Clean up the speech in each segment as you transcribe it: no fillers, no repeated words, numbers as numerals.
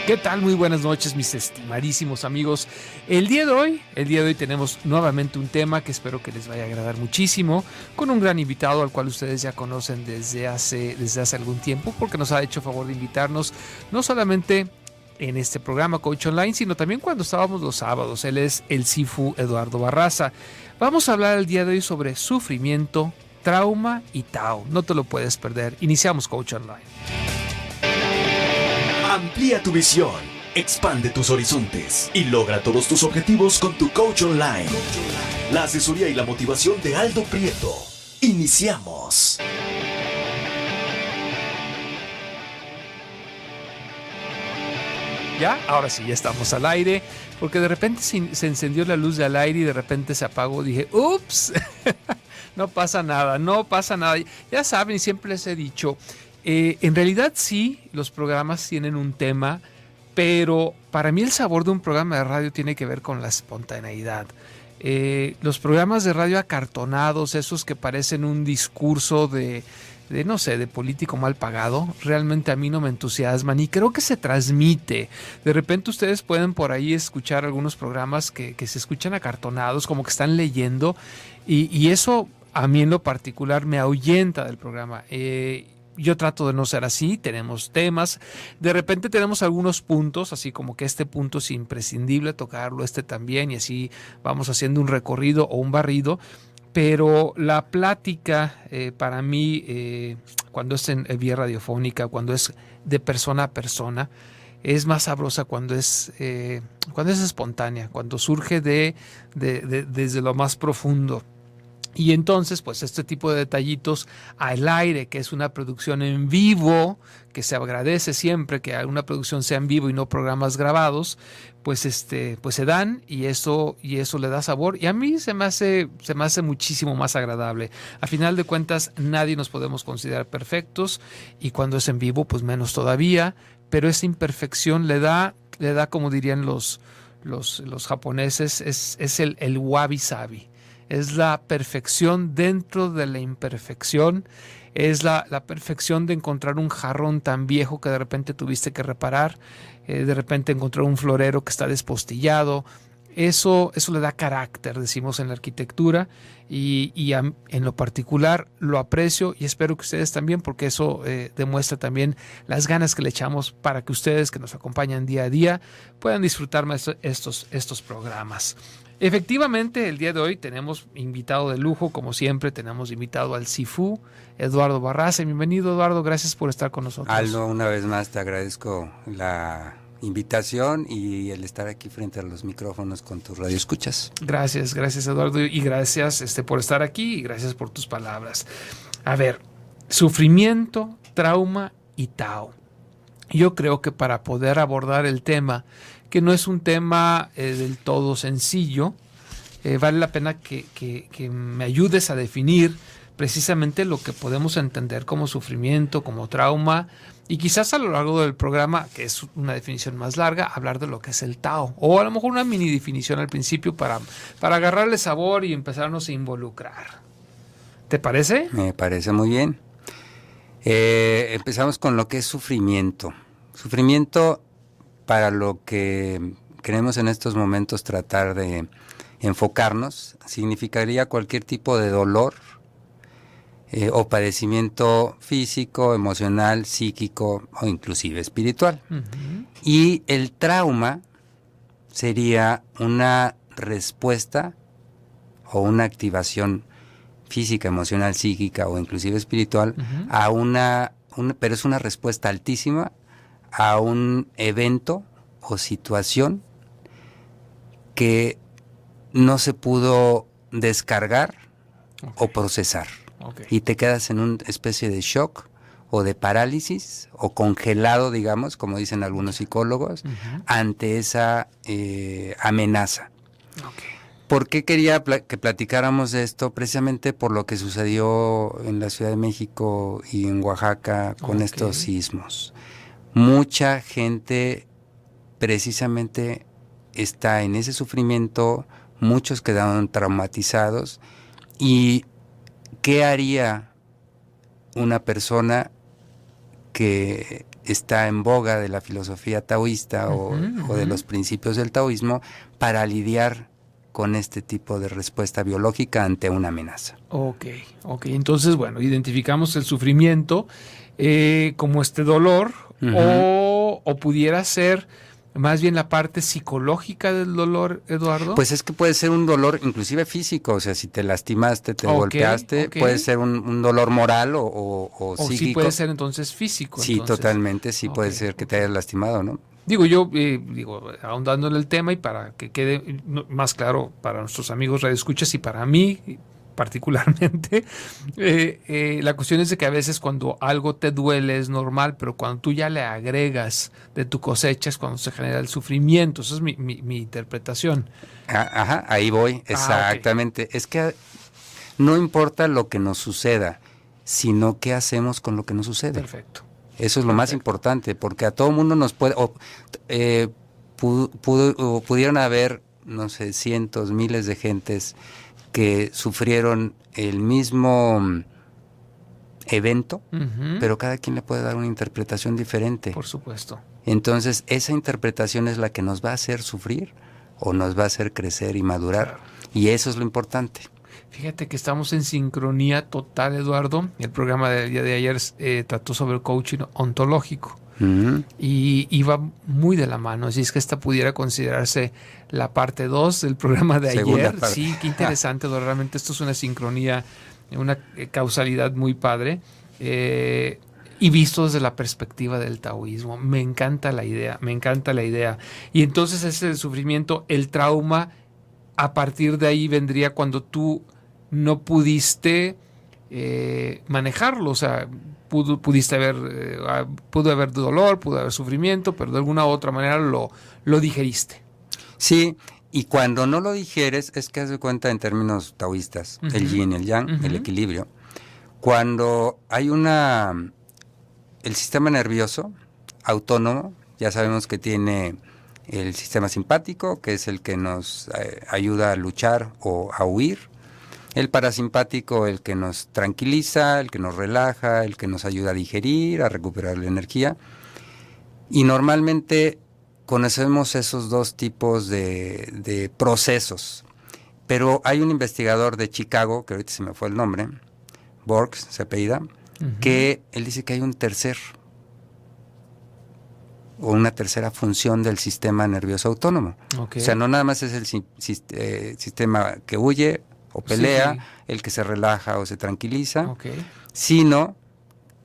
¿Qué tal? Muy buenas noches, mis estimadísimos amigos. El día de hoy tenemos nuevamente un tema que espero que les vaya a agradar muchísimo, con un gran invitado al cual ustedes ya conocen desde hace algún tiempo, porque nos ha hecho favor de invitarnos no solamente en este programa Coach Online, sino también cuando estábamos los sábados. Él es el Sifu Eduardo Barraza. Vamos a hablar el día de hoy sobre sufrimiento, trauma y Tao. No te lo puedes perder. Iniciamos Coach Online. Amplía tu visión, expande tus horizontes y logra todos tus objetivos con tu Coach Online. La asesoría y la motivación de Aldo Prieto. Iniciamos. ¿Ya? Ahora sí, ya estamos al aire, porque de repente se encendió la luz del aire y de repente se apagó. Dije, ¡ups! No pasa nada, no pasa nada. Ya saben, siempre les he dicho, en realidad sí, los programas tienen un tema, pero para mí el sabor de un programa de radio tiene que ver con la espontaneidad. Los programas de radio acartonados, esos que parecen un discurso no sé, de político mal pagado, realmente a mí no me entusiasman y creo que se transmite. De repente ustedes pueden por ahí escuchar algunos programas que se escuchan acartonados, como que están leyendo, y eso a mí en lo particular me ahuyenta del programa. Yo trato de no ser así, tenemos temas, de repente tenemos algunos puntos, así como que este punto es imprescindible tocarlo, este también, y así vamos haciendo un recorrido o un barrido, pero la plática para mí, cuando es en vía radiofónica, cuando es de persona a persona, es más sabrosa cuando es espontánea, cuando surge desde lo más profundo. Y entonces, pues este tipo de detallitos al aire, que es una producción en vivo, que se agradece siempre que una producción sea en vivo y no programas grabados, pues pues se dan y eso le da sabor. Y a mí se me hace muchísimo más agradable. A final de cuentas, nadie nos podemos considerar perfectos y cuando es en vivo, pues menos todavía. Pero esa imperfección le da, como dirían los japoneses, es el wabi-sabi. Es la perfección dentro de la imperfección. Es la perfección de encontrar un jarrón tan viejo que de repente tuviste que reparar. De repente encontrar un florero que está despostillado. Eso le da carácter, decimos en la arquitectura. En lo particular lo aprecio y espero que ustedes también, porque eso demuestra también las ganas que le echamos para que ustedes que nos acompañan día a día puedan disfrutar más estos programas. Efectivamente, el día de hoy tenemos invitado de lujo, como siempre, tenemos invitado al Sifu, Eduardo Barraza. Bienvenido, Eduardo, gracias por estar con nosotros. Aldo, una vez más te agradezco la invitación y el estar aquí frente a los micrófonos con tus radioescuchas. Gracias, Eduardo, y gracias por estar aquí y gracias por tus palabras. A ver, sufrimiento, trauma y Tao. Yo creo que para poder abordar el tema, que no es un tema del todo sencillo, vale la pena que me ayudes a definir precisamente lo que podemos entender como sufrimiento, como trauma, y quizás a lo largo del programa, que es una definición más larga, hablar de lo que es el Tao, o a lo mejor una mini definición al principio para agarrarle sabor y empezarnos a involucrar. ¿Te parece? Me parece muy bien. Empezamos con lo que es sufrimiento. Sufrimiento, para lo que queremos en estos momentos tratar de enfocarnos, significaría cualquier tipo de dolor o padecimiento físico, emocional, psíquico o inclusive espiritual. Uh-huh. Y el trauma sería una respuesta o una activación física, emocional, psíquica o inclusive espiritual, uh-huh, a pero es una respuesta altísima a un evento o situación que no se pudo descargar, okay, o procesar. Okay. Y te quedas en una especie de shock o de parálisis o congelado, digamos, como dicen algunos psicólogos, uh-huh, ante esa amenaza. Okay. ¿Por qué quería que platicáramos de esto? Precisamente por lo que sucedió en la Ciudad de México y en Oaxaca con, okay, estos sismos. Mucha gente precisamente está en ese sufrimiento, muchos quedaron traumatizados. ¿Y qué haría una persona que está en boga de la filosofía taoísta o de los principios del taoísmo para lidiar con este tipo de respuesta biológica ante una amenaza. Ok. Entonces, bueno, identificamos el sufrimiento como este dolor o pudiera ser más bien la parte psicológica del dolor, Eduardo. Pues es que puede ser un dolor inclusive físico, o sea, si te lastimaste, te golpeaste, puede ser un dolor moral o psíquico. Sí puede ser entonces físico. Sí, entonces. Totalmente, sí puede ser que te hayas lastimado, ¿no? Digo, ahondando en el tema y para que quede más claro para nuestros amigos radioescuchas y para mí particularmente, la cuestión es de que a veces cuando algo te duele es normal, pero cuando tú ya le agregas de tu cosecha es cuando se genera el sufrimiento. Esa es mi interpretación. Ajá, ahí voy, exactamente. Es que no importa lo que nos suceda, sino qué hacemos con lo que nos sucede. Perfecto. Eso es lo más importante, porque a todo mundo nos puede... pudieron haber, no sé, cientos, miles de gentes que sufrieron el mismo evento, pero cada quien le puede dar una interpretación diferente. Por supuesto. Entonces, esa interpretación es la que nos va a hacer sufrir o nos va a hacer crecer y madurar. Claro. Y eso es lo importante. Fíjate que estamos en sincronía total, Eduardo. El programa del día de ayer trató sobre el coaching ontológico. Y iba muy de la mano, así es que esta pudiera considerarse la parte 2 del programa de ayer. Sí, qué interesante, realmente esto es una sincronía, una causalidad muy padre, y visto desde la perspectiva del taoísmo. Me encanta la idea. Y entonces ese sufrimiento, el trauma, a partir de ahí vendría cuando tú no pudiste manejarlo, o sea, pudo haber dolor, pudo haber sufrimiento, pero de alguna u otra manera lo digeriste. Sí, y cuando no lo digieres, es que haz de cuenta en términos taoístas, el yin y el yang, el equilibrio. Cuando hay el sistema nervioso autónomo, ya sabemos que tiene el sistema simpático, que es el que nos ayuda a luchar o a huir. El parasimpático, el que nos tranquiliza, el que nos relaja, el que nos ayuda a digerir, a recuperar la energía. Y normalmente conocemos esos dos tipos de procesos. Pero hay un investigador de Chicago, que ahorita se me fue el nombre, Borges, se apellida, que él dice que hay un tercer o una tercera función del sistema nervioso autónomo. Okay. O sea, no nada más es el sistema que huye o pelea, el que se relaja o se tranquiliza, sino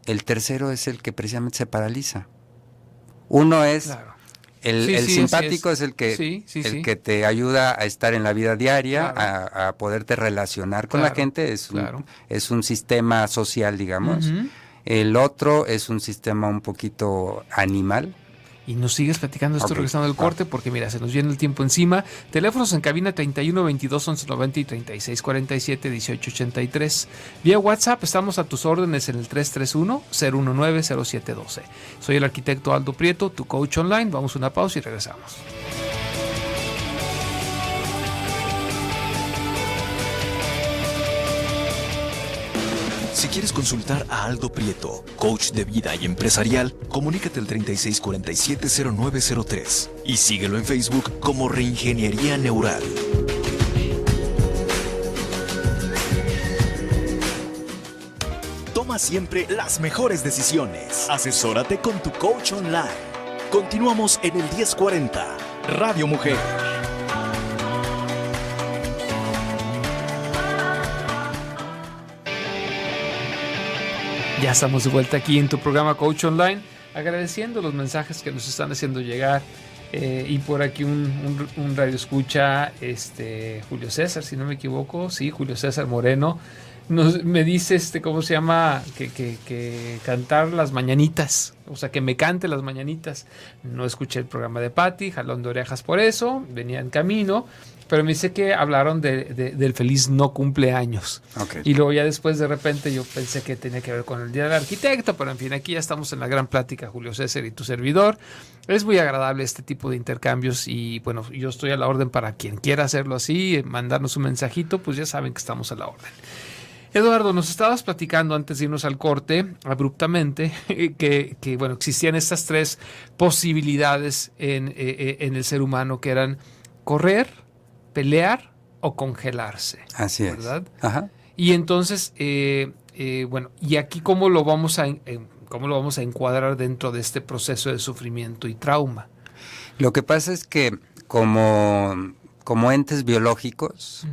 el tercero es el que precisamente se paraliza. Uno es el simpático, es el que te ayuda a estar en la vida diaria, a poderte relacionar con la gente, es un sistema social, digamos. El otro es un sistema un poquito animal. Y nos sigues platicando esto regresando del corte, porque mira, se nos viene el tiempo encima. Teléfonos en cabina 31 22 11 90 y 36 47 18 83. Vía WhatsApp estamos a tus órdenes en el 331 019 0712. Soy el arquitecto Aldo Prieto, tu coach online. Vamos a una pausa y regresamos. Si quieres consultar a Aldo Prieto, coach de vida y empresarial, comunícate al 3647-0903 y síguelo en Facebook como Reingeniería Neural. Toma siempre las mejores decisiones. Asesórate con tu coach online. Continuamos en el 1040, Radio Mujer. Ya estamos de vuelta aquí en tu programa Coach Online, agradeciendo los mensajes que nos están haciendo llegar. Y por aquí un radio escucha, Julio César, si no me equivoco, sí, Julio César Moreno, me dice, ¿cómo se llama? Que cantar las mañanitas, o sea, que me cante las mañanitas. No escuché el programa de Patti, jalón de orejas por eso, venía en camino, pero me dice que hablaron del feliz no cumpleaños. Okay. Y luego ya después de repente yo pensé que tenía que ver con el Día del Arquitecto, pero en fin, aquí ya estamos en la gran plática, Julio César y tu servidor. Es muy agradable este tipo de intercambios y bueno, yo estoy a la orden para quien quiera hacerlo así, mandarnos un mensajito, pues ya saben que estamos a la orden. Eduardo, nos estabas platicando antes de irnos al corte, abruptamente, que bueno, existían estas tres posibilidades en el ser humano, que eran correr, pelear o congelarse. Así es. ¿Verdad? Ajá. Y entonces, bueno, ¿y aquí cómo lo vamos a encuadrar dentro de este proceso de sufrimiento y trauma? Lo que pasa es que como entes biológicos,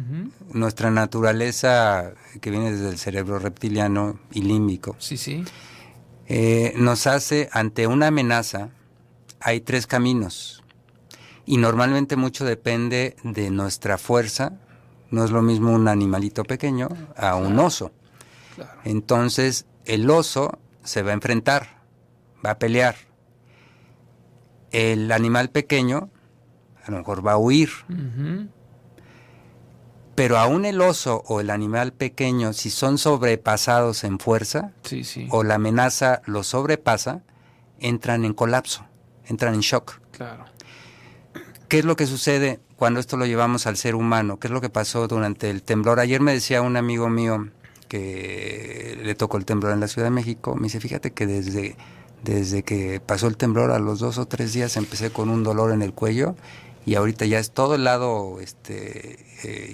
nuestra naturaleza, que viene desde el cerebro reptiliano y límbico, Sí, sí. nos hace, ante una amenaza, hay tres caminos. Y normalmente mucho depende de nuestra fuerza. No es lo mismo un animalito pequeño a un oso. Claro. Entonces, el oso se va a enfrentar, va a pelear. El animal pequeño a lo mejor va a huir. Ujú. Pero aún el oso o el animal pequeño, si son sobrepasados en fuerza, Sí, sí. o la amenaza los sobrepasa, entran en colapso, entran en shock. Claro. ¿Qué es lo que sucede cuando esto lo llevamos al ser humano? ¿Qué es lo que pasó durante el temblor? Ayer me decía un amigo mío que le tocó el temblor en la Ciudad de México, me dice, fíjate que desde que pasó el temblor, a los 2 o 3 días empecé con un dolor en el cuello y ahorita ya es todo el lado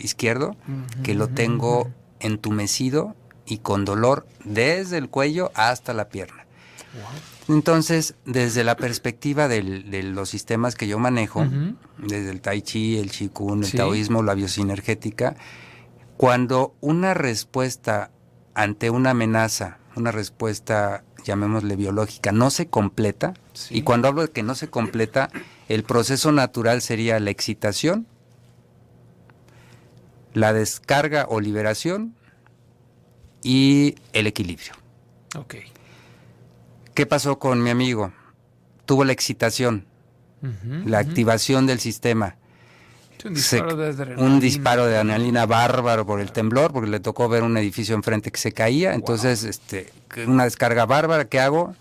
izquierdo, que lo tengo entumecido y con dolor desde el cuello hasta la pierna. Wow. Entonces, desde la perspectiva de los sistemas que yo manejo, desde el tai chi, el qigong, el Sí. taoísmo, la biosinergética, cuando una respuesta ante una amenaza, una respuesta, llamémosle biológica, no se completa, Sí. y cuando hablo de que no se completa, el proceso natural sería la excitación, la descarga o liberación y el equilibrio. Ok. ¿Qué pasó con mi amigo? Tuvo la excitación, la activación del sistema. Sí, un disparo de adrenalina. Un disparo de adrenalina bárbaro por el temblor, porque le tocó ver un edificio enfrente que se caía. Entonces, una descarga bárbara. ¿Qué hago?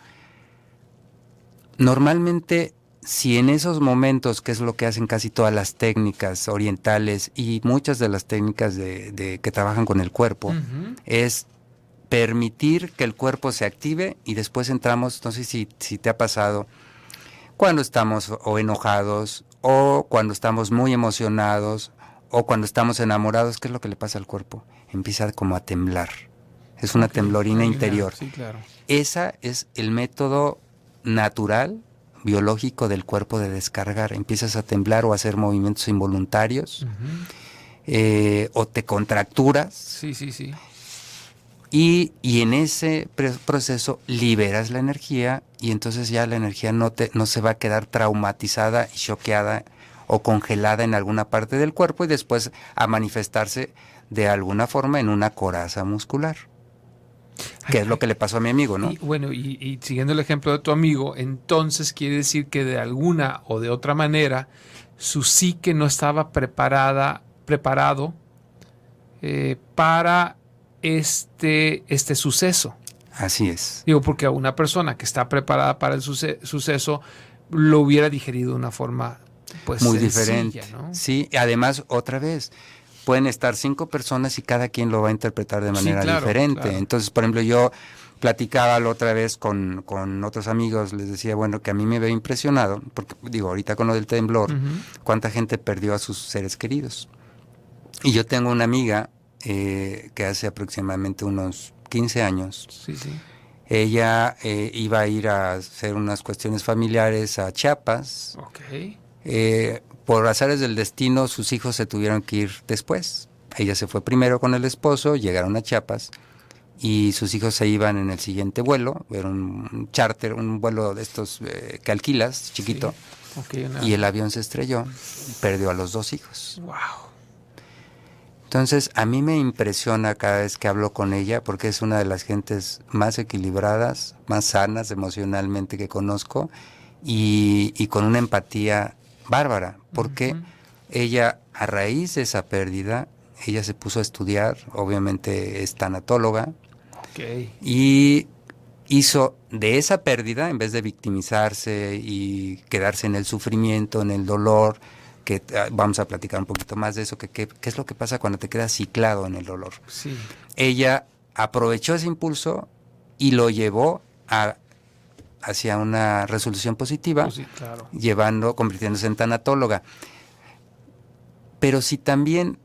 Normalmente, si en esos momentos, que es lo que hacen casi todas las técnicas orientales y muchas de las técnicas que trabajan con el cuerpo, es permitir que el cuerpo se active y después entramos, no sé si te ha pasado, cuando estamos o enojados o cuando estamos muy emocionados o cuando estamos enamorados, ¿qué es lo que le pasa al cuerpo? Empieza como a temblar. Es una temblorina interior. Sí, claro. Ese es el método natural, biológico del cuerpo de descargar. Empiezas a temblar o a hacer movimientos involuntarios o te contracturas. Sí, sí, sí. Y en ese proceso liberas la energía y entonces ya la energía no se va a quedar traumatizada y choqueada o congelada en alguna parte del cuerpo y después a manifestarse de alguna forma en una coraza muscular. Que es lo que le pasó a mi amigo, ¿no? Y, bueno, y siguiendo el ejemplo de tu amigo, entonces quiere decir que de alguna o de otra manera su psique no estaba preparado para este suceso. Así es. Digo, porque a una persona que está preparada para el suceso lo hubiera digerido de una forma pues muy sencilla, diferente, ¿no? Sí, además otra vez pueden estar 5 personas y cada quien lo va a interpretar de manera diferente. Claro. Entonces, por ejemplo, yo platicaba la otra vez con otros amigos, les decía, bueno, que a mí me había impresionado, porque digo, ahorita con lo del temblor, cuánta gente perdió a sus seres queridos. Y yo tengo una amiga que hace aproximadamente unos 15 años, Sí, sí. ella iba a ir a hacer unas cuestiones familiares a Chiapas. Ok. Por azares del destino, sus hijos se tuvieron que ir después. Ella se fue primero con el esposo, llegaron a Chiapas y sus hijos se iban en el siguiente vuelo. Era un charter, un vuelo de estos que alquilas, chiquito. Sí. Okay, y el avión se estrelló y perdió a los 2 hijos. Wow. Entonces, a mí me impresiona cada vez que hablo con ella porque es una de las gentes más equilibradas, más sanas emocionalmente que conozco y con una empatía bárbara, porque ella, a raíz de esa pérdida, ella se puso a estudiar, obviamente es tanatóloga, y hizo de esa pérdida, en vez de victimizarse y quedarse en el sufrimiento, en el dolor, que vamos a platicar un poquito más de eso, qué es lo que pasa cuando te quedas ciclado en el dolor. Sí. Ella aprovechó ese impulso y lo llevó hacia una resolución positiva, Pues sí, claro. convirtiéndose en tanatóloga. Pero si también,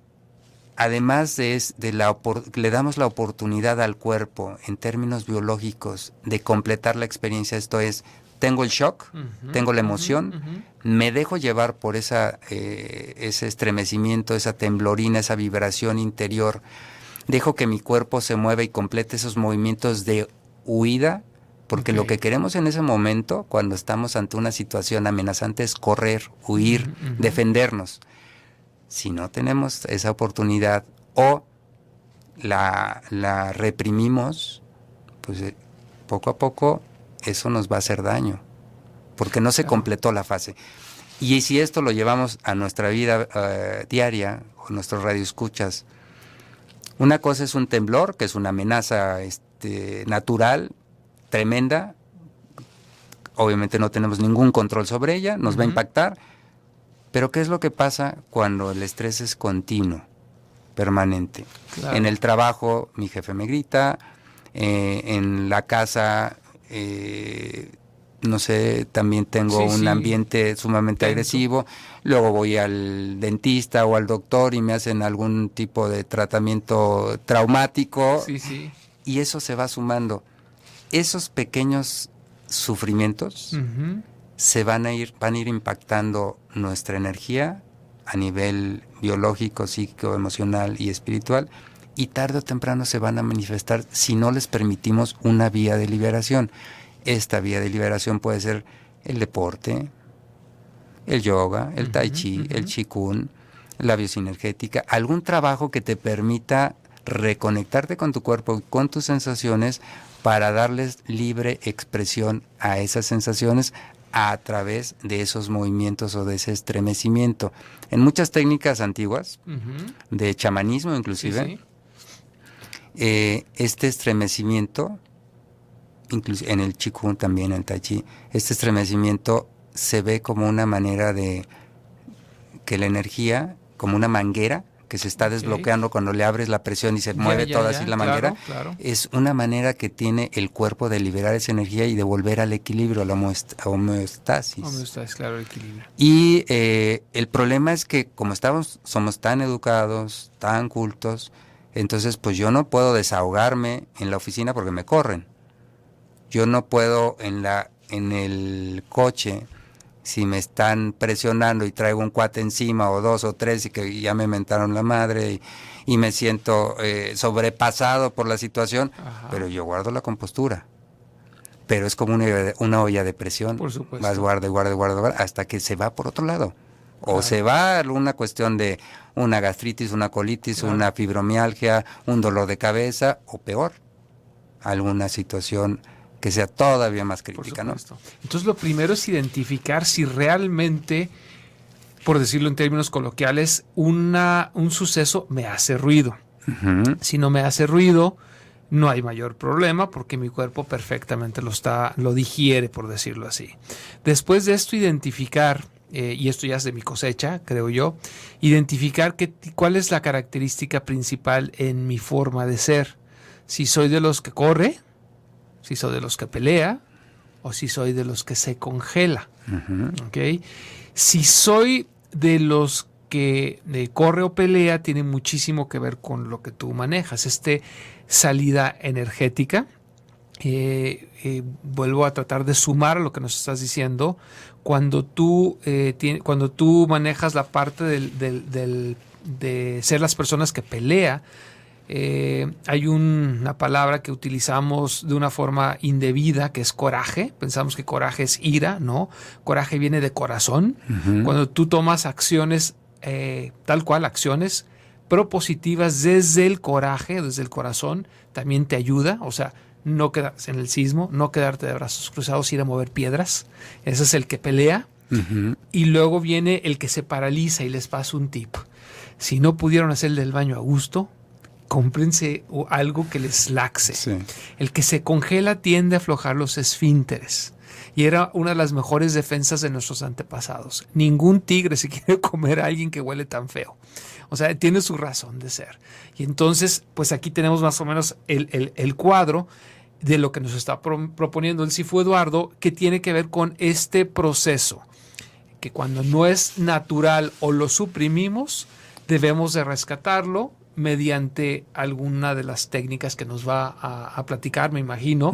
además le damos la oportunidad al cuerpo, en términos biológicos, de completar la experiencia, esto es, tengo el shock, tengo la emoción, me dejo llevar por ese estremecimiento, esa temblorina, esa vibración interior, dejo que mi cuerpo se mueva y complete esos movimientos de huida, porque lo que queremos en ese momento, cuando estamos ante una situación amenazante, es correr, huir, defendernos. Si no tenemos esa oportunidad o la reprimimos, pues poco a poco eso nos va a hacer daño, porque no se completó la fase. Y si esto lo llevamos a nuestra vida diaria, o nuestros radioescuchas, una cosa es un temblor, que es una amenaza natural, tremenda, obviamente no tenemos ningún control sobre ella, nos va a impactar, pero ¿qué es lo que pasa cuando el estrés es continuo, permanente? Claro. En el trabajo mi jefe me grita, en la casa, no sé, también tengo un ambiente sumamente agresivo, luego voy al dentista o al doctor y me hacen algún tipo de tratamiento traumático, y eso se va sumando. Esos pequeños sufrimientos van a ir impactando nuestra energía a nivel biológico, psíquico, emocional y espiritual, y tarde o temprano se van a manifestar si no les permitimos una vía de liberación. Esta vía de liberación puede ser el deporte, el yoga, el tai chi, el qigong, la biosinergética, algún trabajo que te permita reconectarte con tu cuerpo y con tus sensaciones para darles libre expresión a esas sensaciones a través de esos movimientos o de ese estremecimiento. En muchas técnicas antiguas, de chamanismo inclusive, este estremecimiento, en el qigong también, en el tai chi, este estremecimiento se ve como una manera de que la energía, como una manguera que se está desbloqueando cuando le abres la presión y se mueve toda así la manguera, es una manera que tiene el cuerpo de liberar esa energía y de volver al equilibrio, a la homeostasis. Homeostasis, claro, el equilibrio. Y el problema es que como somos tan educados, tan cultos, entonces pues yo no puedo desahogarme en la oficina porque me corren. Yo no puedo en el coche, si me están presionando y traigo un cuate encima o dos o tres y que ya me mentaron la madre y me siento sobrepasado por la situación, pero yo guardo la compostura. Pero es como una olla de presión. Por supuesto. Vas guarda, hasta que se va por otro lado. O se va una cuestión de una gastritis, una colitis, una fibromialgia, un dolor de cabeza, o peor, alguna situación que sea todavía más crítica, ¿no? Entonces lo primero es identificar si realmente, por decirlo en términos coloquiales, un suceso me hace ruido. Si no me hace ruido, no hay mayor problema porque mi cuerpo perfectamente lo digiere, por decirlo así. Después de esto, identificar, y esto ya es de mi cosecha, creo yo, identificar cuál es la característica principal en mi forma de ser. Si soy de los que corre, si soy de los que pelea o si soy de los que se congela. ¿Okay? Si soy de los que corre o pelea, tiene muchísimo que ver con lo que tú manejas. Salida energética. Vuelvo a tratar de sumar a lo que nos estás diciendo. Cuando tú manejas la parte de ser las personas que pelea, hay una palabra que utilizamos de una forma indebida que es coraje. Pensamos que coraje es ira, ¿no? Coraje viene de corazón. Cuando tú tomas acciones, tal cual, acciones propositivas desde el coraje, desde el corazón, también te ayuda. O sea, no quedarse en el sismo, no quedarte de brazos cruzados, ir a mover piedras. Ese es el que pelea. Y luego viene el que se paraliza, y les paso un tip. Si no pudieron hacer el del baño a gusto, cómprense algo que les laxe. Sí. El que se congela tiende a aflojar los esfínteres. Y era una de las mejores defensas de nuestros antepasados. Ningún tigre se quiere comer a alguien que huele tan feo. O sea, tiene su razón de ser. Y entonces, pues aquí tenemos más o menos el cuadro de lo que nos está proponiendo el Sifu Eduardo, que tiene que ver con este proceso, que cuando no es natural o lo suprimimos, debemos de rescatarlo mediante alguna de las técnicas que nos va a platicar, me imagino,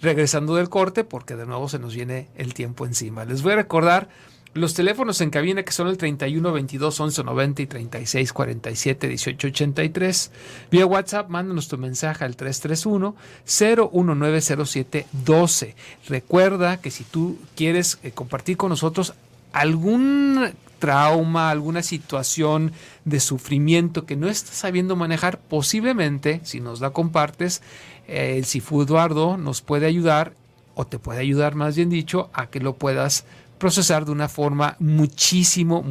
regresando del corte, porque de nuevo se nos viene el tiempo encima. Les voy a recordar los teléfonos en cabina, que son el 31 22 11 90 y 36 47 18 83. Vía WhatsApp, mándanos tu mensaje al 331 01907 12. Recuerda que si tú quieres compartir con nosotros algún trauma, alguna situación de sufrimiento que no estás sabiendo manejar, posiblemente, si nos la compartes, el Sifu Eduardo nos puede ayudar, o te puede ayudar más bien dicho, a que lo puedas procesar de una forma muchísimo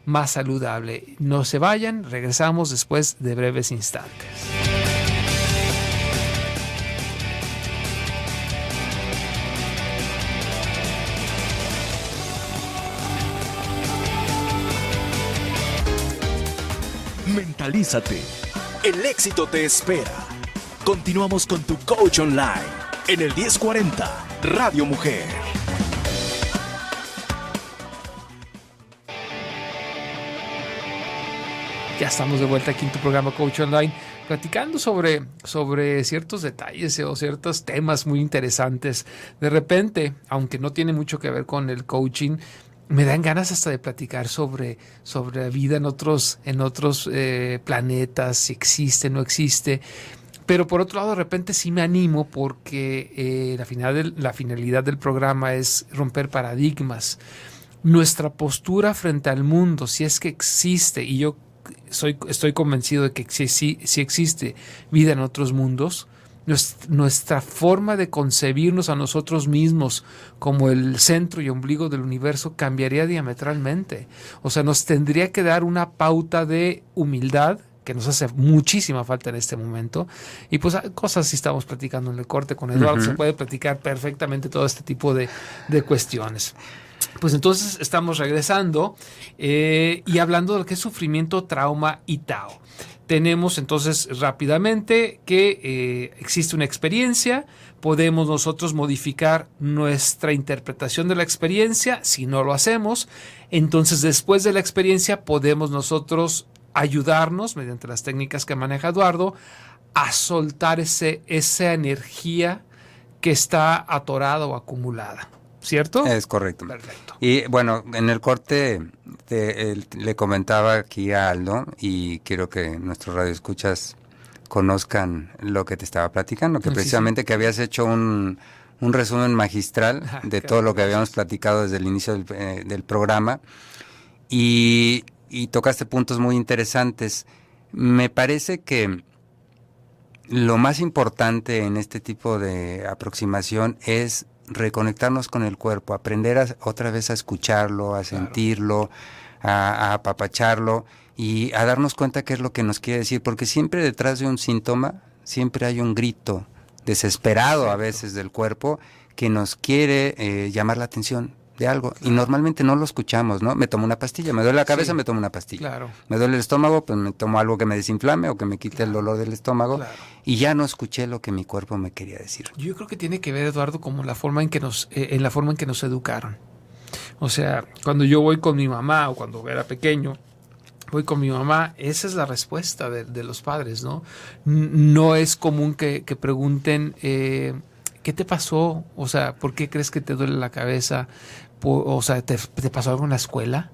más saludable. No se vayan, regresamos después de breves instantes. Mentalízate. El éxito te espera. Continuamos con tu coach online en el 1040 Radio Mujer. Ya estamos de vuelta aquí en tu programa Coach Online, platicando sobre ciertos detalles o ciertos temas muy interesantes. De repente, aunque no tiene mucho que ver con el coaching, me dan ganas hasta de platicar sobre la vida en otros planetas, si existe, no existe. Pero por otro lado, de repente sí me animo porque la finalidad del programa es romper paradigmas. Nuestra postura frente al mundo, si es que existe, y yo estoy convencido de que sí existe vida en otros mundos, nuestra forma de concebirnos a nosotros mismos como el centro y ombligo del universo cambiaría diametralmente. O sea, nos tendría que dar una pauta de humildad que nos hace muchísima falta en este momento. Y pues cosas si estamos platicando en el corte con Eduardo, se puede platicar perfectamente todo este tipo de cuestiones. Pues entonces estamos regresando y hablando de lo que es sufrimiento, trauma y Tao. Tenemos entonces rápidamente que existe una experiencia, podemos nosotros modificar nuestra interpretación de la experiencia. Si no lo hacemos, entonces después de la experiencia podemos nosotros ayudarnos mediante las técnicas que maneja Eduardo a soltar esa energía que está atorada o acumulada. ¿Cierto? Es correcto. Perfecto. Y bueno, en el corte le comentaba aquí a Aldo, y quiero que nuestros radioescuchas conozcan lo que te estaba platicando, que precisamente que habías hecho un resumen magistral de todo lo que habíamos platicado desde el inicio del programa, y tocaste puntos muy interesantes. Me parece que lo más importante en este tipo de aproximación es reconectarnos con el cuerpo, aprender otra vez a escucharlo, a sentirlo, a apapacharlo y a darnos cuenta qué es lo que nos quiere decir, porque siempre detrás de un síntoma, siempre hay un grito desesperado a veces del cuerpo que nos quiere llamar la atención de algo, y normalmente no lo escuchamos, ¿no? Me tomo una pastilla, me duele la cabeza, me tomo una pastilla, me duele el estómago, pues me tomo algo que me desinflame o que me quite el dolor del estómago, y ya no escuché lo que mi cuerpo me quería decir. Yo creo que tiene que ver, Eduardo, como la forma en que nos educaron. O sea, cuando yo voy con mi mamá o cuando era pequeño, voy con mi mamá, esa es la respuesta de los padres, ¿no? No es común que pregunten ¿qué te pasó? O sea, ¿por qué crees que te duele la cabeza? O sea, ¿te pasó algo en la escuela?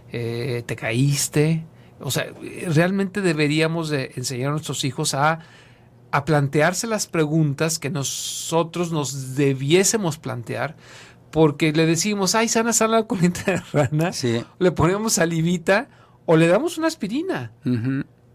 ¿Te caíste? O sea, realmente deberíamos de enseñar a nuestros hijos a plantearse las preguntas que nosotros nos debiésemos plantear, porque le decimos, ay, sana la colita de rana, le ponemos salivita o le damos una aspirina.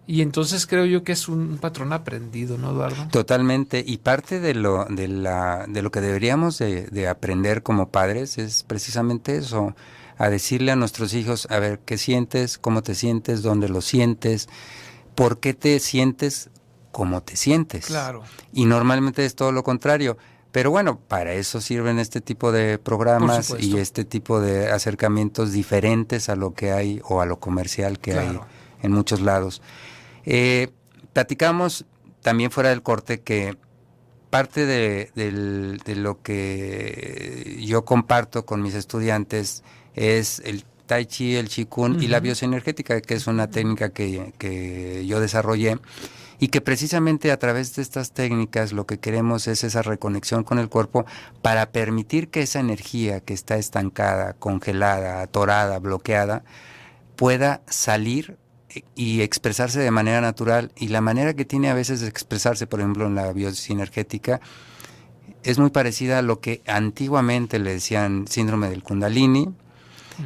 Y entonces creo yo que es un patrón aprendido, ¿no, Eduardo? Totalmente, y parte de lo que deberíamos de aprender como padres es precisamente eso, a decirle a nuestros hijos, a ver, ¿qué sientes? ¿Cómo te sientes? ¿Dónde lo sientes? ¿Por qué te sientes como te sientes? Claro. Y normalmente es todo lo contrario. Pero bueno, para eso sirven este tipo de programas y este tipo de acercamientos diferentes a lo que hay o a lo comercial que hay en muchos lados. Platicamos también fuera del corte que parte de lo que yo comparto con mis estudiantes es el Tai Chi, el Qigong y la bioenergética, que es una técnica que yo desarrollé y que precisamente a través de estas técnicas lo que queremos es esa reconexión con el cuerpo para permitir que esa energía que está estancada, congelada, atorada, bloqueada, pueda salir y expresarse de manera natural. Y la manera que tiene a veces de expresarse, por ejemplo, en la biosinergética, es muy parecida a lo que antiguamente le decían síndrome del Kundalini.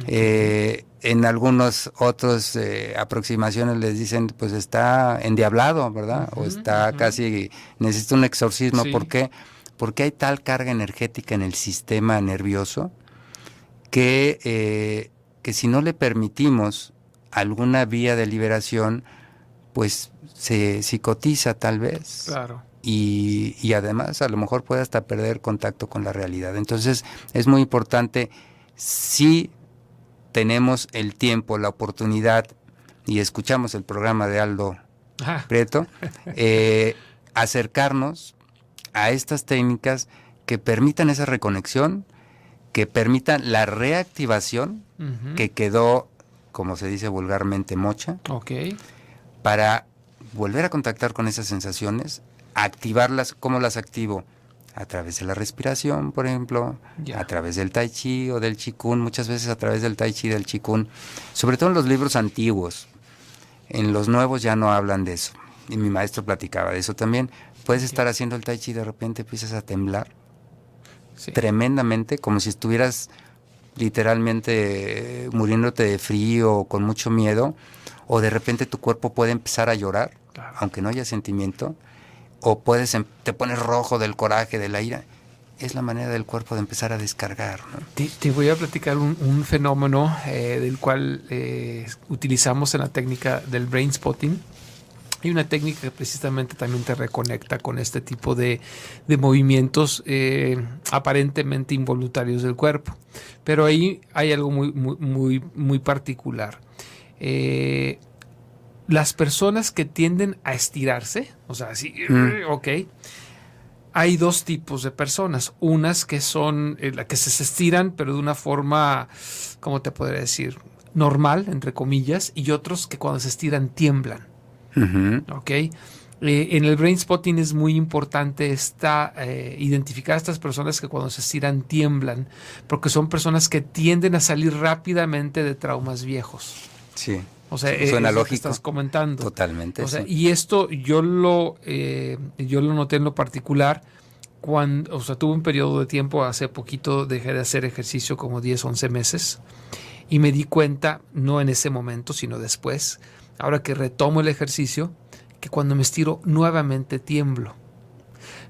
En algunos otros aproximaciones les dicen, pues está endiablado, ¿verdad? O está casi, necesita un exorcismo. Sí. ¿Por qué? Porque hay tal carga energética en el sistema nervioso que si no le permitimos alguna vía de liberación, pues se psicotiza tal vez. Claro. Y además a lo mejor puede hasta perder contacto con la realidad. Entonces es muy importante, si tenemos el tiempo, la oportunidad, y escuchamos el programa de Aldo Prieto, acercarnos a estas técnicas que permitan esa reconexión, que permitan la reactivación que quedó, como se dice vulgarmente, mocha, para volver a contactar con esas sensaciones, activarlas. ¿Cómo las activo? A través de la respiración, por ejemplo, a través del Tai Chi o del Qigong, muchas veces a través del Tai Chi y del Qigong, sobre todo en los libros antiguos. En los nuevos ya no hablan de eso, y mi maestro platicaba de eso también. Puedes estar haciendo el Tai Chi y de repente empiezas a temblar tremendamente, como si estuvieras literalmente muriéndote de frío o con mucho miedo, o de repente tu cuerpo puede empezar a llorar, aunque no haya sentimiento, o te pones rojo del coraje, de la ira. Es la manera del cuerpo de empezar a descargar, ¿no? Te voy a platicar un fenómeno del cual utilizamos en la técnica del brain spotting. Hay una técnica que precisamente también te reconecta con este tipo de movimientos aparentemente involuntarios del cuerpo. Pero ahí hay algo muy particular. Las personas que tienden a estirarse, o sea, así, hay dos tipos de personas. Unas que son las que se estiran, pero de una forma, ¿cómo te podría decir? Normal, entre comillas, y otros que cuando se estiran tiemblan. En el brain spotting es muy importante identificar a estas personas que cuando se estiran tiemblan, porque son personas que tienden a salir rápidamente de traumas viejos. Sí. O sea, suena es lógico. lo que estás comentando. Totalmente. O sea, y esto yo lo noté en lo particular cuando, tuve un periodo de tiempo, hace poquito dejé de hacer ejercicio, como 10, 11 meses, y me di cuenta, no en ese momento, sino después, ahora que retomo el ejercicio, que cuando me estiro nuevamente tiemblo.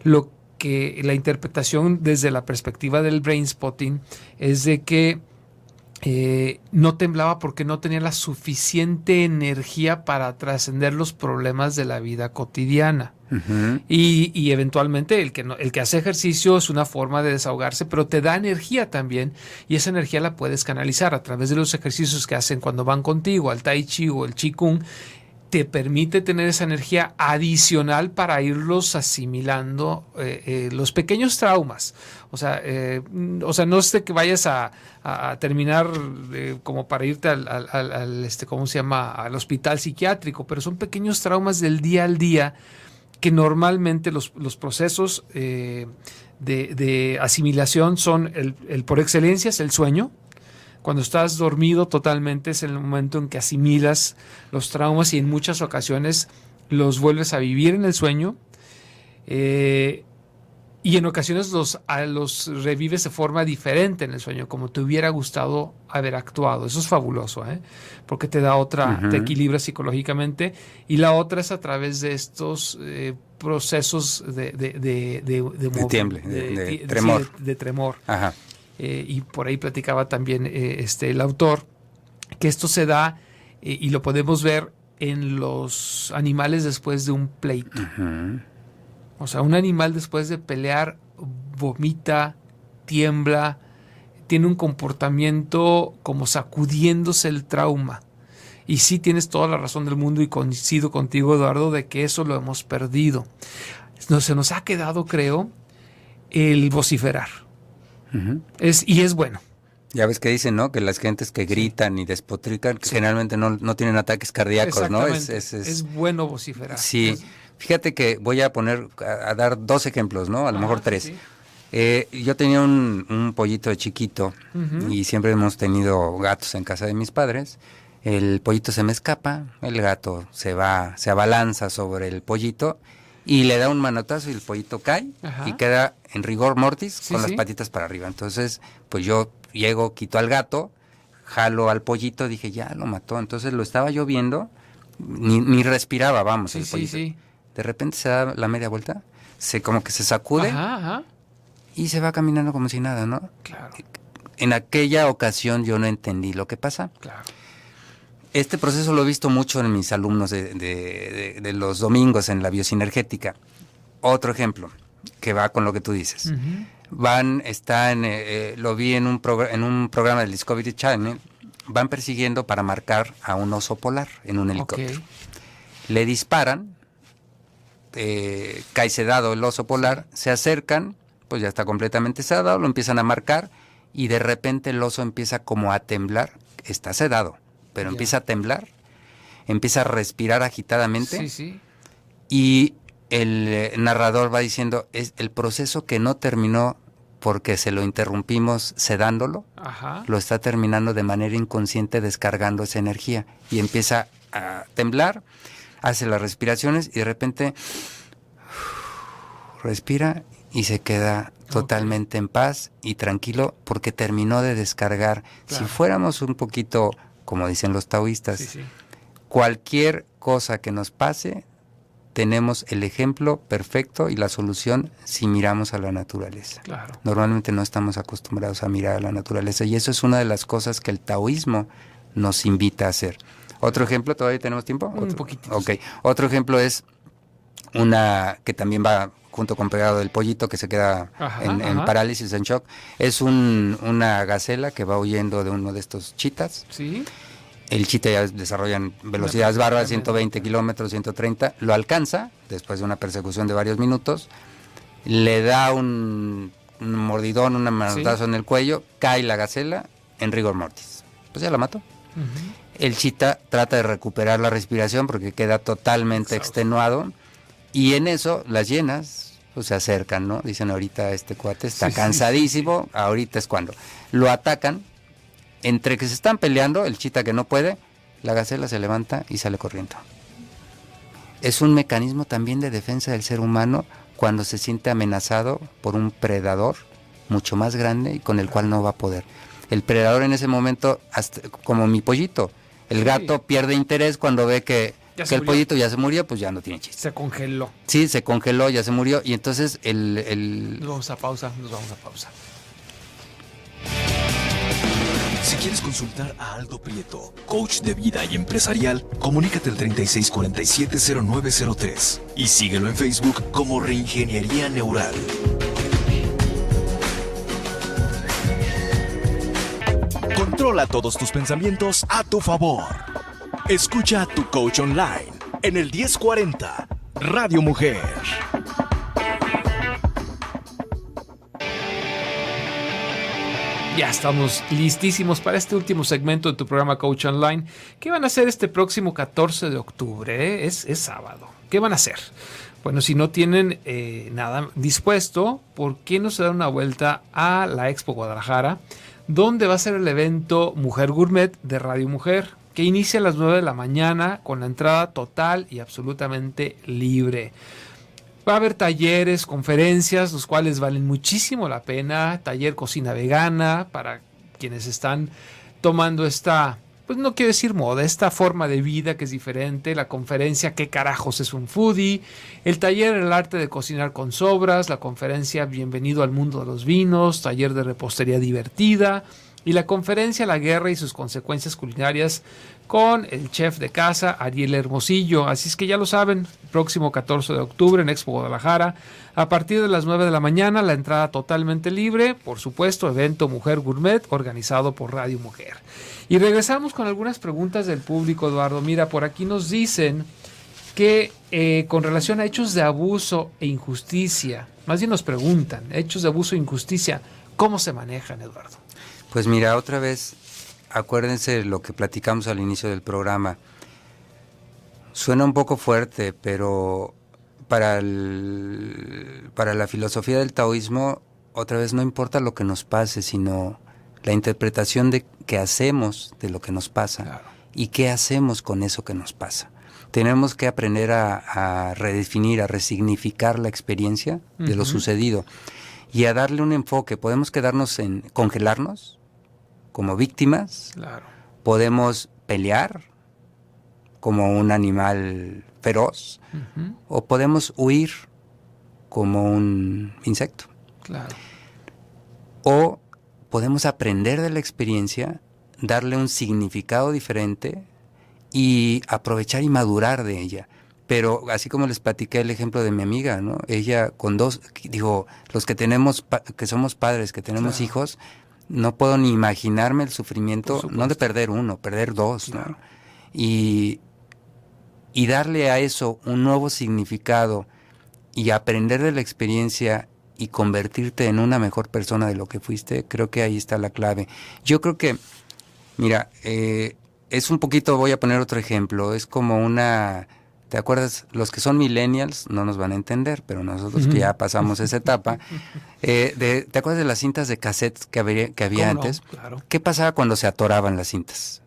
Lo que la interpretación desde la perspectiva del brain spotting es de que no temblaba porque no tenía la suficiente energía para trascender los problemas de la vida cotidiana. Y eventualmente el que hace ejercicio es una forma de desahogarse, pero te da energía también, y esa energía la puedes canalizar a través de los ejercicios que hacen cuando van contigo al Tai Chi o el Qigong. Te permite tener esa energía adicional para irlos asimilando los pequeños traumas. O sea, no es de que vayas a terminar como para irte al ¿cómo se llama? Al hospital psiquiátrico, pero son pequeños traumas del día al día que normalmente los procesos de asimilación son el por excelencia es el sueño. Cuando estás dormido totalmente es el momento en que asimilas los traumas y en muchas ocasiones los vuelves a vivir en el sueño, y en ocasiones los revives de forma diferente en el sueño, como te hubiera gustado haber actuado. Eso es fabuloso, porque te da te equilibra psicológicamente, y la otra es a través de estos procesos de tremor. De tremor. Ajá. Y por ahí platicaba también el autor que esto se da y lo podemos ver en los animales después de un pleito. O sea, un animal después de pelear vomita, tiembla, tiene un comportamiento como sacudiéndose el trauma. Y sí tienes toda la razón del mundo y coincido contigo, Eduardo, de que eso lo hemos perdido. Se nos ha quedado, creo, el vociferar. Ujú. Y es bueno. Ya ves que dicen, ¿no? Que las gentes que gritan y despotrican generalmente no tienen ataques cardíacos, ¿no? Exactamente. Es bueno vociferar. Sí. Fíjate que voy a dar 2 ejemplos, ¿no? A lo mejor 3. Sí. Yo tenía un pollito de chiquito Ujú. y siempre hemos tenido gatos en casa de mis padres. El pollito se me escapa, el gato se abalanza sobre el pollito y le da un manotazo y el pollito cae. Ajá. Y queda en rigor mortis Sí, con las sí. patitas para arriba. Entonces, pues yo llego, quito al gato, jalo al pollito, dije, ya lo mató. Entonces lo estaba yo viendo, ni respiraba, vamos, Sí, el sí, pollito. sí. De repente se da la media vuelta, como que se sacude Ajá. y se va caminando como si nada, ¿no? Claro, En aquella ocasión yo no entendí lo que pasa. claro. Este proceso lo he visto mucho en mis alumnos de los domingos en la biosinergética. Otro ejemplo que va con lo que tú dices. Ujú. Lo vi en un programa del Discovery Channel, van persiguiendo para marcar a un oso polar en un helicóptero. Ok. Le disparan, cae sedado el oso polar, se acercan, pues ya está completamente sedado, lo empiezan a marcar y de repente el oso empieza como a temblar, está sedado, pero Ya. empieza a temblar, empieza a respirar agitadamente Sí, sí. y el narrador va diciendo, es el proceso que no terminó porque se lo interrumpimos sedándolo, Ajá. lo está terminando de manera inconsciente descargando esa energía y empieza a temblar, hace las respiraciones y de repente respira y se queda totalmente en paz y tranquilo porque terminó de descargar. Claro. Si fuéramos un poquito, como dicen los taoístas, Sí, sí. cualquier cosa que nos pase, tenemos el ejemplo perfecto y la solución si miramos a la naturaleza. Claro. Normalmente no estamos acostumbrados a mirar a la naturaleza y eso es una de las cosas que el taoísmo nos invita a hacer. Otro ejemplo, ¿todavía tenemos tiempo? Un poquitito. Ok. Otro ejemplo es una que también va junto con pegado del pollito que se queda Ajá, en ajá. parálisis, en shock. Es una gacela que va huyendo de uno de estos chitas. Sí. El chita ya desarrollan velocidades bárbaras, 120 kilómetros, 130, lo alcanza después de una persecución de varios minutos, le da un mordidón, un manotazo en el cuello, cae la gacela en rigor mortis. Pues ya la mató. Ujú. El chita trata de recuperar la respiración porque queda totalmente Exhausto. extenuado y en eso las hienas pues, se acercan, ¿no? Dicen ahorita este cuate está Sí, sí, cansadísimo, ahorita es cuando. Lo atacan. Entre que se están peleando, el chita que no puede, la gacela se levanta y sale corriendo. Es un mecanismo también de defensa del ser humano cuando se siente amenazado por un predador mucho más grande y con el cual no va a poder. El predador en ese momento, como mi pollito, el gato pierde interés cuando ve que Ya se el murió. pollito ya se murió, pues ya no tiene chiste. Se congeló. Sí, se congeló, ya se murió y entonces Nos vamos a pausa. Si quieres consultar a Aldo Prieto, coach de vida y empresarial, comunícate al 3647-0903 y síguelo en Facebook como Reingeniería Neural. Controla todos tus pensamientos a tu favor. Escucha a tu coach online en el 1040 Radio Mujer. Ya estamos listísimos para este último segmento de tu programa Coach Online. ¿Qué van a hacer este próximo 14 de octubre? Es sábado. ¿Qué van a hacer? Bueno, si no tienen nada dispuesto, ¿por qué no se dan una vuelta a la Expo Guadalajara, donde va a ser el evento Mujer Gourmet de Radio Mujer, que inicia a las 9 de la mañana con la entrada total y absolutamente libre? Va a haber talleres, conferencias, los cuales valen muchísimo la pena. Taller cocina vegana para quienes están tomando esta, pues no quiero decir moda, esta forma de vida que es diferente. La conferencia ¿Qué carajos es un foodie? El taller El arte de cocinar con sobras. La conferencia Bienvenido al mundo de los vinos. Taller de repostería divertida. Y la conferencia La guerra y sus consecuencias culinarias con el chef de casa Ariel Hermosillo. Así es que ya lo saben, próximo 14 de octubre en Expo Guadalajara, a partir de las 9 de la mañana, la entrada totalmente libre, por supuesto, evento Mujer Gourmet organizado por Radio Mujer. Y regresamos con algunas preguntas del público, Eduardo. Mira, por aquí nos dicen que con relación a hechos de abuso e injusticia, más bien nos preguntan, hechos de abuso e injusticia, ¿cómo se manejan, Eduardo? Pues mira, otra vez, acuérdense de lo que platicamos al inicio del programa. Suena un poco fuerte, pero para la filosofía del taoísmo, otra vez no importa lo que nos pase, sino la interpretación que hacemos de lo que nos pasa. Claro. Y qué hacemos con eso que nos pasa. Tenemos que aprender a redefinir, a resignificar la experiencia de lo sucedido y a darle un enfoque. Podemos quedarnos en congelarnos como víctimas, claro. Podemos pelear como un animal feroz, o podemos huir como un insecto. Claro. O podemos aprender de la experiencia, darle un significado diferente y aprovechar y madurar de ella. Pero así como les platiqué el ejemplo de mi amiga, ¿no? Ella con los que que somos padres, que tenemos claro. hijos, no puedo ni imaginarme el sufrimiento, no de perder uno, perder dos, claro. ¿no? Y darle a eso un nuevo significado y aprender de la experiencia y convertirte en una mejor persona de lo que fuiste, creo que ahí está la clave. Yo creo que, mira, es un poquito, voy a poner otro ejemplo, es como ¿te acuerdas? Los que son millennials no nos van a entender, pero nosotros que ya pasamos esa etapa, ¿te acuerdas de las cintas de cassette que había antes? No? Claro. ¿Qué pasaba cuando se atoraban las cintas?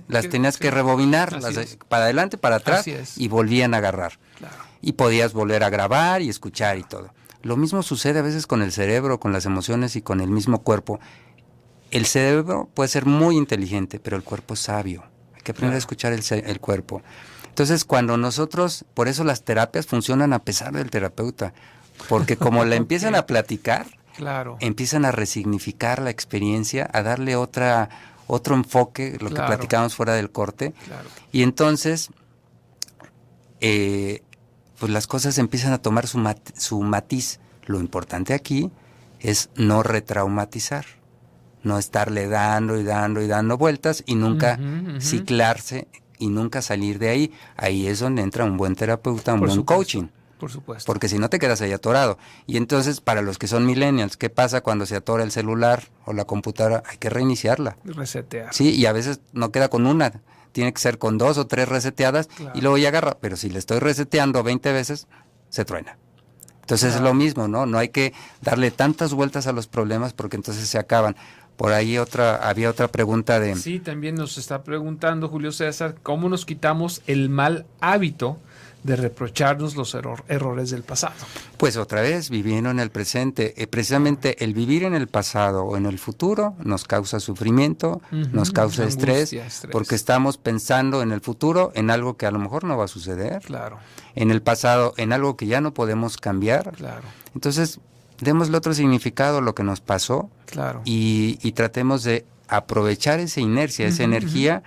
Las tenías que rebobinar, para adelante, para atrás, y volvían a agarrar. Claro. Y podías volver a grabar y escuchar y todo. Lo mismo sucede a veces con el cerebro, con las emociones y con el mismo cuerpo. El cerebro puede ser muy inteligente, pero el cuerpo es sabio. Hay que aprender a escuchar el cuerpo. Entonces, cuando nosotros, por eso las terapias funcionan a pesar del terapeuta, porque como la empiezan a platicar, claro. empiezan a resignificar la experiencia, a darle otro enfoque, lo que platicábamos fuera del corte, claro. Y entonces, pues las cosas empiezan a tomar su matiz. Lo importante aquí es no retraumatizar, no estarle dando vueltas y nunca ciclarse y nunca salir de ahí. Ahí es donde entra un buen terapeuta, un buen coaching. Por supuesto. Porque si no te quedas ahí atorado. Y entonces, para los que son millennials, ¿qué pasa cuando se atora el celular o la computadora? Hay que reiniciarla. Resetear. Sí, y a veces no queda con una. Tiene que ser con 2 o 3 reseteadas, claro. Y luego ya agarra. Pero si le estoy reseteando 20 veces, se truena. Entonces es lo mismo, ¿no? No hay que darle tantas vueltas a los problemas porque entonces se acaban. Por ahí había otra pregunta de... Sí, también nos está preguntando Julio César, ¿cómo nos quitamos el mal hábito de reprocharnos los errores del pasado? Pues otra vez, viviendo en el presente. Precisamente el vivir en el pasado o en el futuro nos causa sufrimiento, nos causa estrés, porque estamos pensando en el futuro en algo que a lo mejor no va a suceder. Claro. En el pasado en algo que ya no podemos cambiar. Claro. Entonces, démosle otro significado a lo que nos pasó. Claro. Y tratemos de aprovechar esa inercia, esa energía,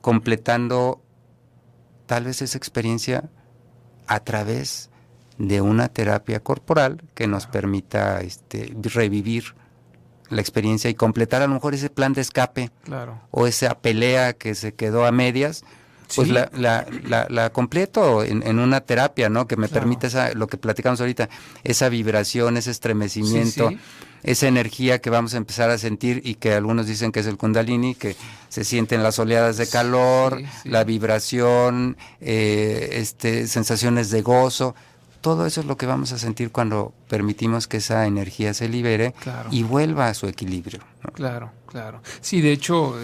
completando tal vez esa experiencia a través de una terapia corporal que nos permita revivir la experiencia y completar a lo mejor ese plan de escape, claro. O esa pelea que se quedó a medias. Pues sí. la completo en una terapia, ¿no? Que me claro. permite lo que platicamos ahorita, esa vibración, ese estremecimiento, sí. Esa energía que vamos a empezar a sentir y que algunos dicen que es el Kundalini, que se sienten las oleadas de calor, la vibración, sensaciones de gozo. Todo eso es lo que vamos a sentir cuando permitimos que esa energía se libere, claro. Y vuelva a su equilibrio, ¿no? Claro. Sí, de hecho,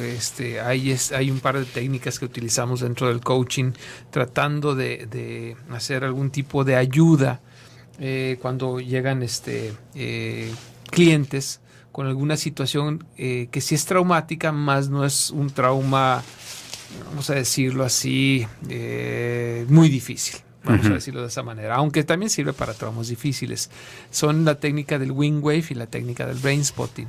hay un par de técnicas que utilizamos dentro del coaching tratando de hacer algún tipo de ayuda cuando llegan clientes con alguna situación que sí es traumática, más no es un trauma, vamos a decirlo así, muy difícil. Vamos a decirlo de esa manera, aunque también sirve para traumas difíciles. Son la técnica del wing wave y la técnica del brain spotting.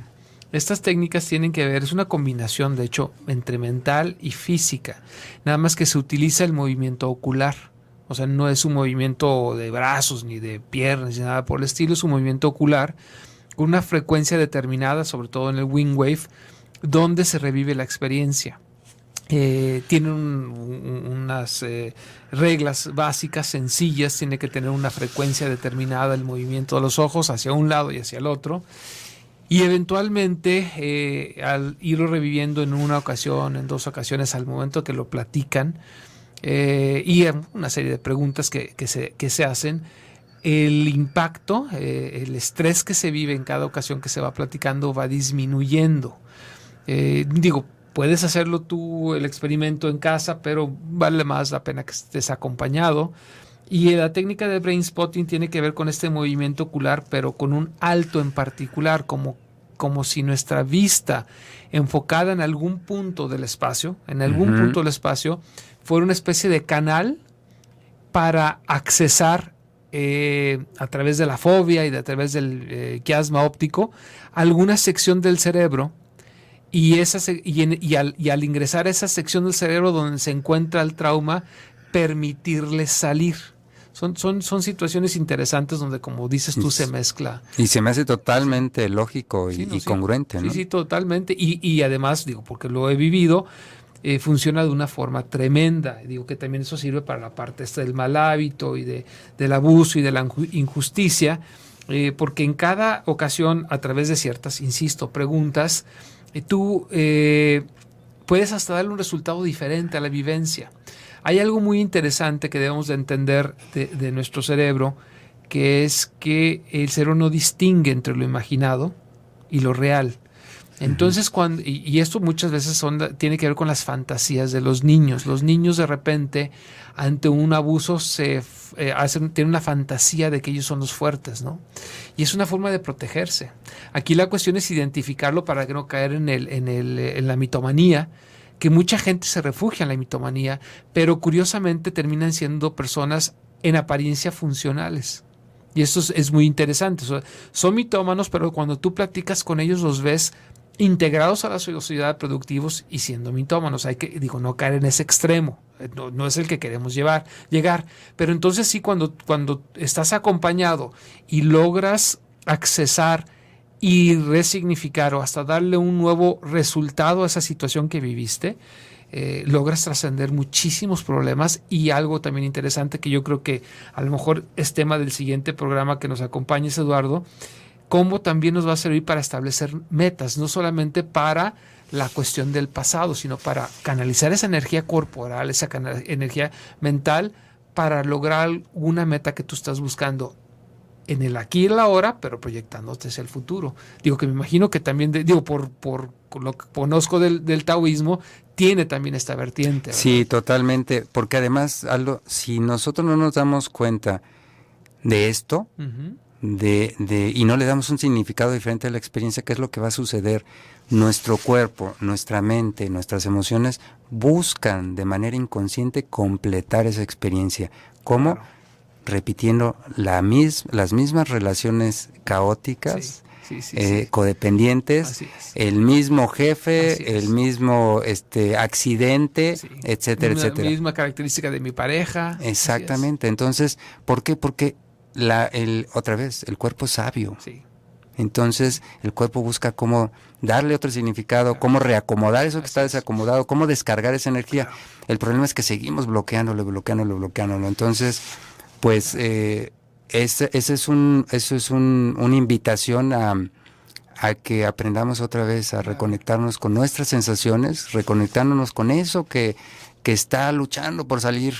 Estas técnicas tienen que ver, es una combinación, de hecho, entre mental y física. Nada más que se utiliza el movimiento ocular. O sea, no es un movimiento de brazos, ni de piernas, ni nada por el estilo. Es un movimiento ocular con una frecuencia determinada, sobre todo en el wing wave, donde se revive la experiencia. Tiene unas reglas básicas, sencillas. Tiene que tener una frecuencia determinada el movimiento de los ojos hacia un lado y hacia el otro. Y eventualmente, al irlo reviviendo en una ocasión, en 2 ocasiones, al momento que lo platican, y una serie de preguntas que se hacen, el impacto, el estrés que se vive en cada ocasión que se va platicando va disminuyendo. Puedes hacerlo tú, el experimento en casa, pero vale más la pena que estés acompañado. Y la técnica de brain spotting tiene que ver con este movimiento ocular, pero con un alto en particular, como si nuestra vista enfocada en algún punto del espacio, fuera una especie de canal para accesar a través de la fobia y a través del quiasma óptico alguna sección del cerebro. Y al ingresar a esa sección del cerebro donde se encuentra el trauma, permitirle salir. Son situaciones interesantes donde, como dices tú, se mezcla. Y se me hace totalmente lógico y congruente, ¿no? Sí, totalmente. Y además, porque lo he vivido, funciona de una forma tremenda. Digo que también eso sirve para la parte del mal hábito y del abuso y de la injusticia, porque en cada ocasión, a través de ciertas, insisto, preguntas, tú puedes hasta darle un resultado diferente a la vivencia. Hay algo muy interesante que debemos de entender de nuestro cerebro, que es que el cerebro no distingue entre lo imaginado y lo real. Entonces, y esto muchas veces tiene que ver con las fantasías de los niños. Los niños de repente, ante un abuso, tienen una fantasía de que ellos son los fuertes, ¿no? Y es una forma de protegerse. Aquí la cuestión es identificarlo para que no caer en la mitomanía, que mucha gente se refugia en la mitomanía, pero curiosamente terminan siendo personas en apariencia funcionales. Y eso es muy interesante. Son mitómanos, pero cuando tú platicas con ellos los ves integrados a la sociedad, productivos y siendo mitómanos. Hay que, no caer en ese extremo. No es el que queremos llegar. Pero entonces sí, cuando estás acompañado y logras accesar y resignificar o hasta darle un nuevo resultado a esa situación que viviste, logras trascender muchísimos problemas. Y algo también interesante que yo creo que a lo mejor es tema del siguiente programa que nos acompañes, Eduardo, cómo también nos va a servir para establecer metas, no solamente para la cuestión del pasado, sino para canalizar esa energía corporal, esa energía mental, para lograr una meta que tú estás buscando en el aquí y el ahora, pero proyectándote hacia el futuro. Que me imagino que también, por lo que conozco del taoísmo, tiene también esta vertiente, ¿verdad? Sí, totalmente, porque además, Aldo, si nosotros no nos damos cuenta de esto, y no le damos un significado diferente a la experiencia, ¿qué es lo que va a suceder? Nuestro cuerpo, nuestra mente, nuestras emociones buscan de manera inconsciente completar esa experiencia. ¿Cómo? Claro. Repitiendo las mismas relaciones caóticas, codependientes, el mismo jefe, el mismo accidente, etcétera, etcétera. La misma característica de mi pareja. Exactamente. Entonces, ¿por qué? Porque otra vez, el cuerpo es sabio. Sí. Entonces, el cuerpo busca cómo darle otro significado, cómo reacomodar eso que está desacomodado, cómo descargar esa energía. Claro. El problema es que seguimos bloqueándolo. Entonces, pues eso es una invitación a que aprendamos otra vez a reconectarnos con nuestras sensaciones, reconectándonos con eso que está luchando por salir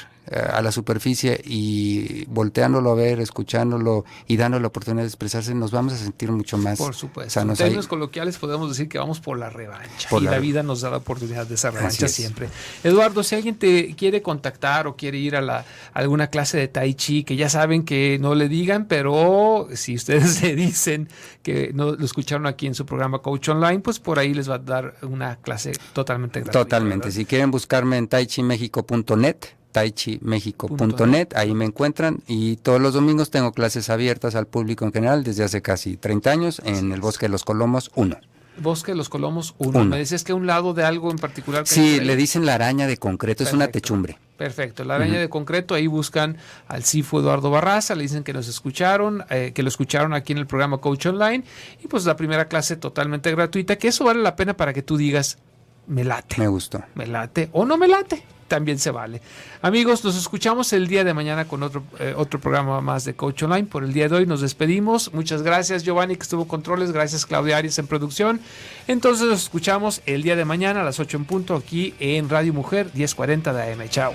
a la superficie, y volteándolo a ver, escuchándolo y dándole la oportunidad de expresarse, nos vamos a sentir mucho más. Por supuesto. En términos coloquiales podemos decir que vamos por la revancha, la vida nos da la oportunidad de esa revancha siempre. Eduardo, si alguien te quiere contactar o quiere ir a alguna clase de Tai Chi, que ya saben que no le digan, pero si ustedes le dicen que no lo escucharon aquí en su programa Coach Online, pues por ahí les va a dar una clase totalmente gratuita. Totalmente. ¿Verdad? Si quieren buscarme en taichimexico.net, taichimexico.net, ahí me encuentran, y todos los domingos tengo clases abiertas al público en general desde hace casi 30 años en el Bosque de los Colomos 1. Bosque de los Colomos 1. Uno. Me decías que a un lado de algo en particular. Que hay Sí, por ahí. le dicen la araña de concreto, es una Perfecto. techumbre. Perfecto, la araña de concreto, ahí buscan al CIFO Eduardo Barraza, le dicen que nos escucharon, que lo escucharon aquí en el programa Coach Online, y pues la primera clase totalmente gratuita, que eso vale la pena para que tú digas, me late. Me gustó. Me late o no me late, también se vale. Amigos, nos escuchamos el día de mañana con otro programa más de Coach Online. Por el día de hoy nos despedimos. Muchas gracias Giovanni, que estuvo en controles. Gracias Claudia Arias en producción. Entonces nos escuchamos el día de mañana a las 8 en punto aquí en Radio Mujer 1040 de AM. Chao.